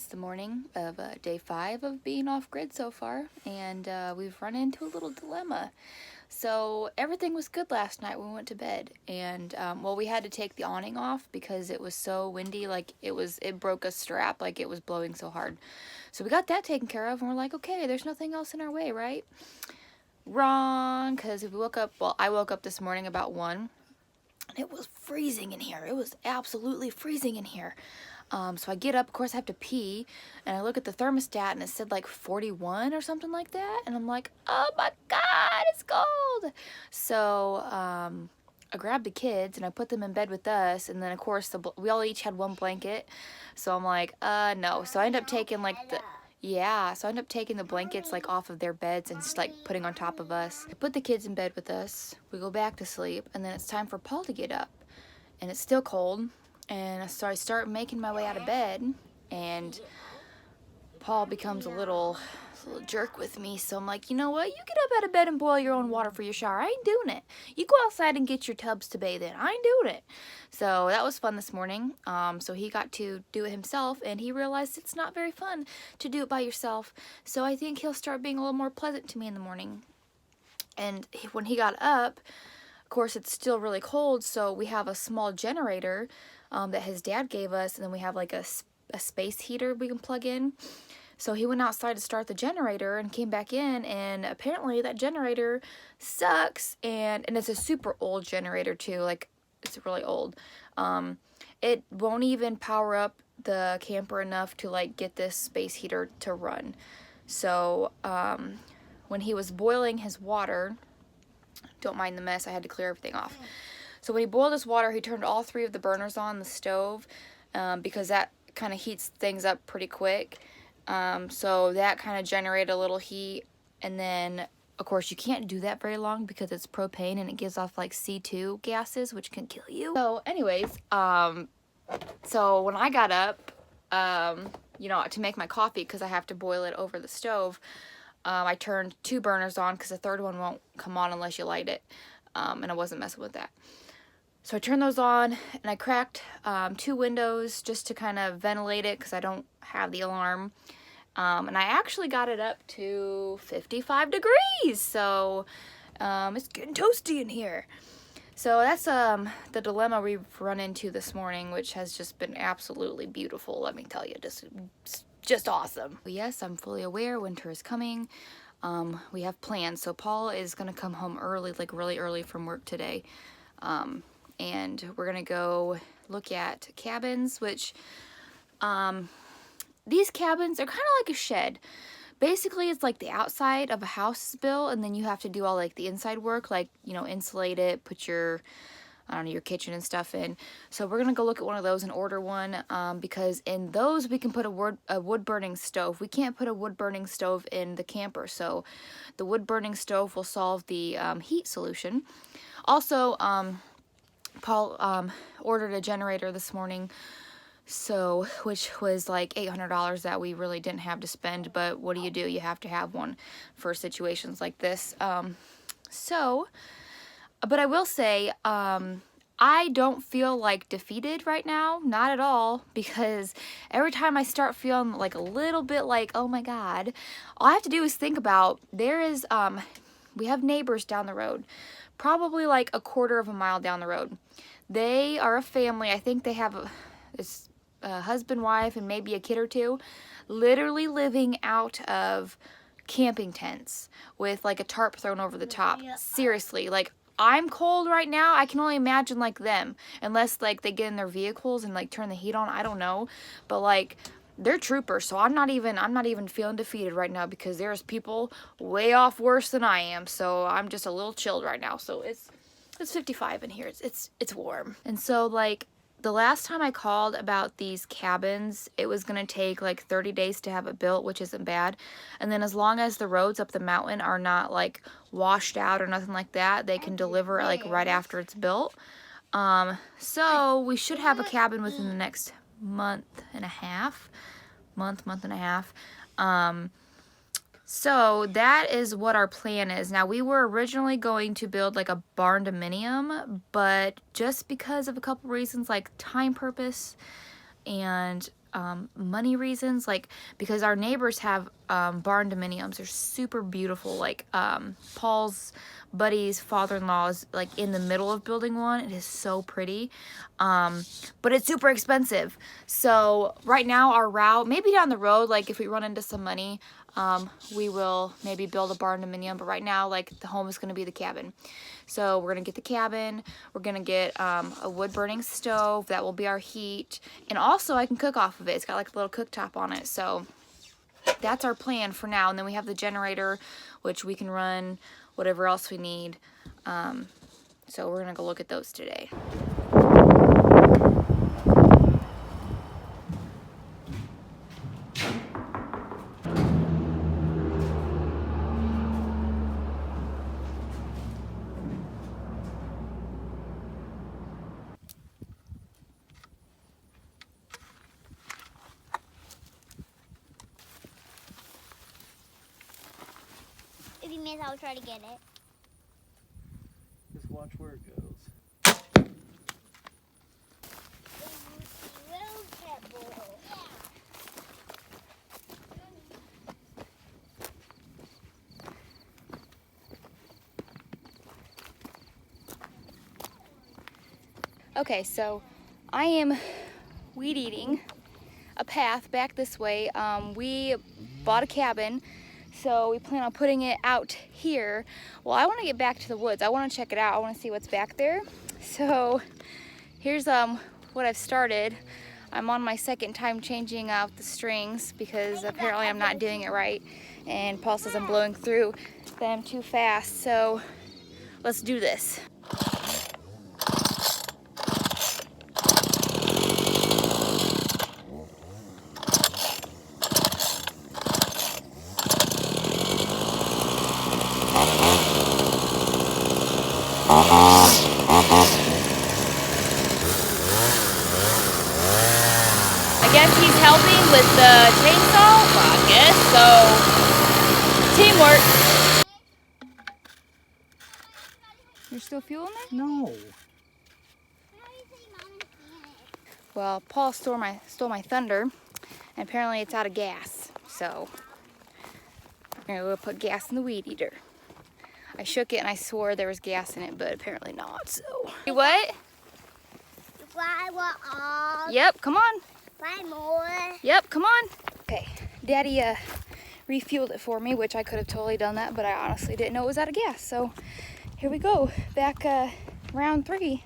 It's the morning of day 5 of being off-grid so far, and we've run into a little dilemma. So everything was good last night when we went to bed, and well, we had to take the awning off because it was so windy, like it broke a strap, like it was blowing so hard. So we got that taken care of, and we're like, okay, there's nothing else in our way, right? Wrong, because we woke up, well, I woke up this morning about 1, and it was freezing in here. It was absolutely freezing in here. So I get up, of course I have to pee, and I look at the thermostat and it said like 41 or something like that, and I'm like, oh my god, it's cold. So I grabbed the kids and I put them in bed with us, and then of course we all each had one blanket, so I'm like, no. So I end up taking like so I end up taking the blankets like off of their beds and just like putting on top of us. I put the kids in bed with us, we go back to sleep, and then it's time for Paul to get up, and it's still cold. And so I start making my way out of bed, and Paul becomes a little jerk with me. So I'm like, you know what? You get up out of bed and boil your own water for your shower. I ain't doing it. You go outside and get your tubs to bathe in. I ain't doing it. So that was fun this morning. So he got to do it himself, and he realized it's not very fun to do it by yourself. So I think he'll start being a little more pleasant to me in the morning. And when he got up, of course, it's still really cold, so we have a small generator that his dad gave us, and then we have like a space heater we can plug in. So he went outside to start the generator and came back in, and apparently that generator sucks, and it's a super old generator too, like it's really old. It won't even power up the camper enough to like get this space heater to run. So when he was boiling his water, don't mind the mess, I had to clear everything off. So when he boiled his water, he turned all 3 of the burners on the stove because that kind of heats things up pretty quick. So that kind of generated a little heat. And then, of course, you can't do that very long because it's propane and it gives off like C2 gases, which can kill you. So anyways, so when I got up, you know, to make my coffee because I have to boil it over the stove, I turned 2 burners on because the 3rd one won't come on unless you light it. And I wasn't messing with that. So I turned those on, and I cracked 2 windows just to kind of ventilate it because I don't have the alarm. And I actually got it up to 55 degrees, so it's getting toasty in here. So that's the dilemma we've run into this morning, which has just been absolutely beautiful, let me tell you. Just awesome. But yes, I'm fully aware winter is coming. We have plans. So Paul is going to come home early, like really early from work today. And we're going to go look at cabins, which these cabins are kind of like a shed. Basically, it's like the outside of a house is built, and then you have to do all like the inside work, like, you know, insulate it, put your, I don't know, your kitchen and stuff in. So we're going to go look at one of those and order one because in those we can put a wood-burning stove. We can't put a wood-burning stove in the camper, so the wood-burning stove will solve the heat solution. Also, Paul ordered a generator this morning, so which was like $800 that we really didn't have to spend, but what do? You have to have one for situations like this. But I will say, I don't feel like defeated right now, not at all, because every time I start feeling like a little bit like, oh my god, all I have to do is think about, we have neighbors down the road, probably like a quarter of a mile down the road. They are a family. I think they have a husband, wife, and maybe a kid or 2, literally living out of camping tents with like a tarp thrown over the top. Seriously, like, I'm cold right now. I can only imagine like them, unless like they get in their vehicles and like turn the heat on. I don't know, but like, they're troopers, so I'm not even feeling defeated right now because there's people way off worse than I am. So I'm just a little chilled right now. So it's 55 in here. It's warm. And so like the last time I called about these cabins, it was gonna take like 30 days to have it built, which isn't bad. And then as long as the roads up the mountain are not like washed out or nothing like that, they can deliver it like right after it's built. So we should have a cabin within the next month and a half. So that is what our plan is. Now, we were originally going to build like a barn dominium, but just because of a couple reasons like time purpose and money reasons, like because our neighbors have barn dominiums. They're super beautiful. Like Paul's buddy's father-in-law is like in the middle of building one. It is so pretty, but it's super expensive. So right now our route, maybe down the road, like if we run into some money, we will maybe build a barn dominium. But right now, like the home is going to be the cabin. So we're going to get the cabin. We're going to get a wood burning stove. That will be our heat. And also I can cook off of it. It's got like a little cooktop on it. So that's our plan for now. And then we have the generator, which we can run whatever else we need. So we're going to go look at those today. If you miss, I'll try to get it. Just watch where it goes. Okay, so I am weed eating a path back this way. We bought a cabin, so we plan on putting it out here. Well, I want to get back to the woods. I want to check it out. I want to see what's back there. So here's what I've started. I'm on my second time changing out the strings because apparently I'm not doing it right, and Paul says I'm blowing through them too fast. So let's do this. I guess he's helping with the chainsaw. Well, I guess so. Teamwork. You're still fueling it? No. Well, Paul stole my thunder, and apparently it's out of gas. So I'm gonna go put gas in the weed eater. I shook it and I swore there was gas in it, but apparently not. So you what? Fly what all? Yep, come on. Fly more. Yep, come on. Okay, Daddy refueled it for me, which I could have totally done that, but I honestly didn't know it was out of gas. So here we go. Back round 3.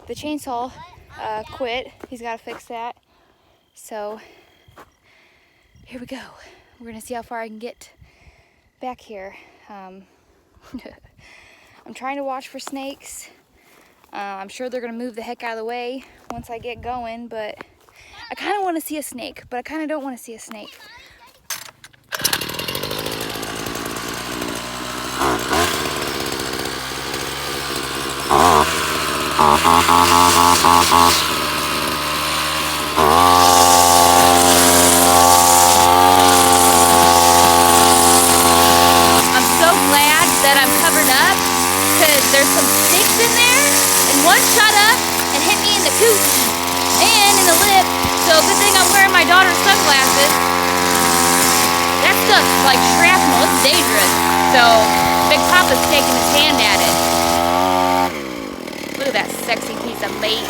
The chainsaw quit. He's got to fix that. So here we go. We're gonna see how far I can get back here. I'm trying to watch for snakes. I'm sure they're gonna move the heck out of the way once I get going, but I kind of want to see a snake, but I kind of don't want to see a snake. I'm so glad that I'm covered up because there's some snakes in there, and one shot up and hit me in the cooch and in the lip. So good thing I'm wearing my daughter's sunglasses. That stuff's like shrapnel. It's dangerous. So Big Papa's taking his hand at it. Look at that sexy piece of meat.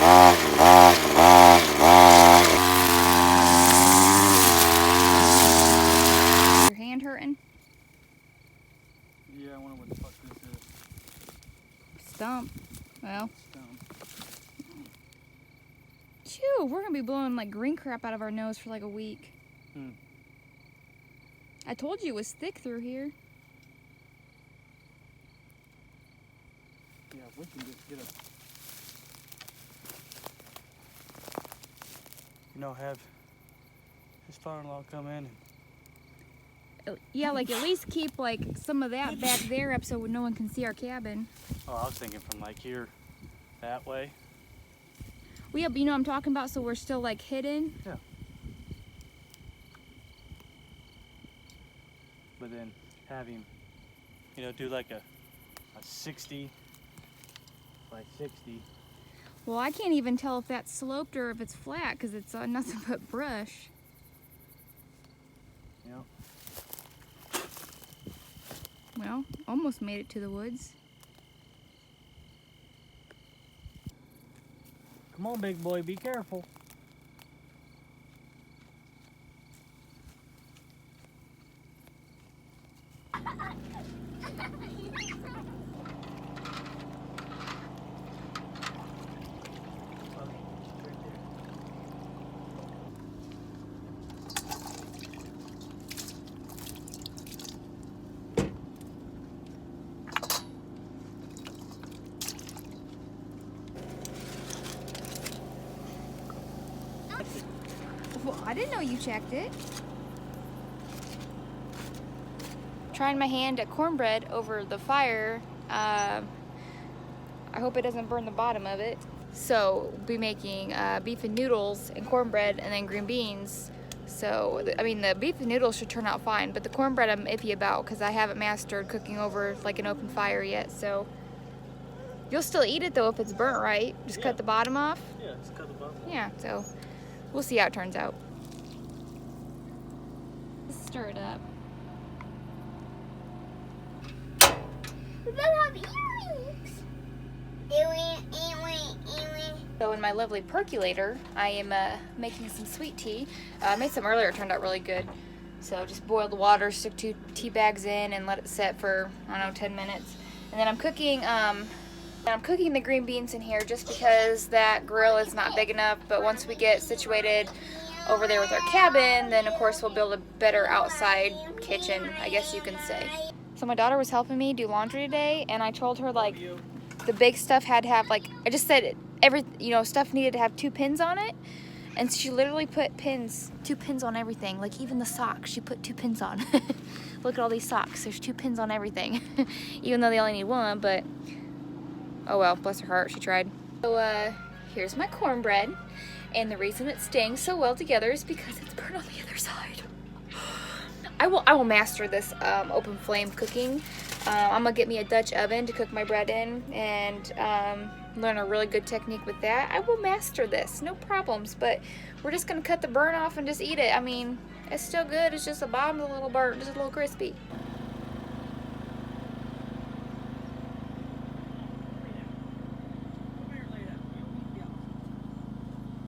Your hand hurting? Yeah, I wonder what the fuck this is. Stump. Well, Stone. phew, we're gonna be blowing like green crap out of our nose for like a week. I told you it was thick through here. Yeah, we can just get have his father-in-law come in and Yeah, like at least keep like some of that back there up so no one can see our cabin. oh, I was thinking from like here that way. Well, yeah, but you know what I'm talking about, so we're still like hidden. Yeah. But then have him, do like a 60 by 60. Well, I can't even tell if that's sloped or if it's flat because it's nothing but brush. Yep. Well, almost made it to the woods. Come on, big boy, be careful. Well, I didn't know you checked it. Trying my hand at cornbread over the fire. I hope it doesn't burn the bottom of it. So we'll be making beef and noodles and cornbread and then green beans. So, I mean, the beef and noodles should turn out fine, but the cornbread I'm iffy about because I haven't mastered cooking over like an open fire yet. So you'll still eat it though if it's burnt right. Just cut the bottom off. Yeah, just cut the bottom. Yeah, so we'll see how it turns out. Stir it up. We both have earrings. So in my lovely percolator, I am making some sweet tea. I made some earlier, it turned out really good. So just boiled water, stick 2 tea bags in and let it set for, I don't know, 10 minutes. And then I'm cooking the green beans in here just because that grill is not big enough. But once we get situated over there with our cabin, then of course we'll build a better outside kitchen, I guess you can say. So my daughter was helping me do laundry today, and I told her like the big stuff had to have, like, I just said stuff needed to have 2 pins on it. And she literally put 2 pins on everything. Like even the socks, she put 2 pins on. Look at all these socks. There's 2 pins on everything. Even though they only need 1, but oh well, bless her heart, she tried. So here's my cornbread. And the reason it's staying so well together is because it's burnt on the other side. I will master this open flame cooking. I'm gonna get me a Dutch oven to cook my bread in and learn a really good technique with that. I will master this, no problems, but we're just gonna cut the burn off and just eat it. I mean, it's still good, it's just the bottom's a little burnt, just a little crispy.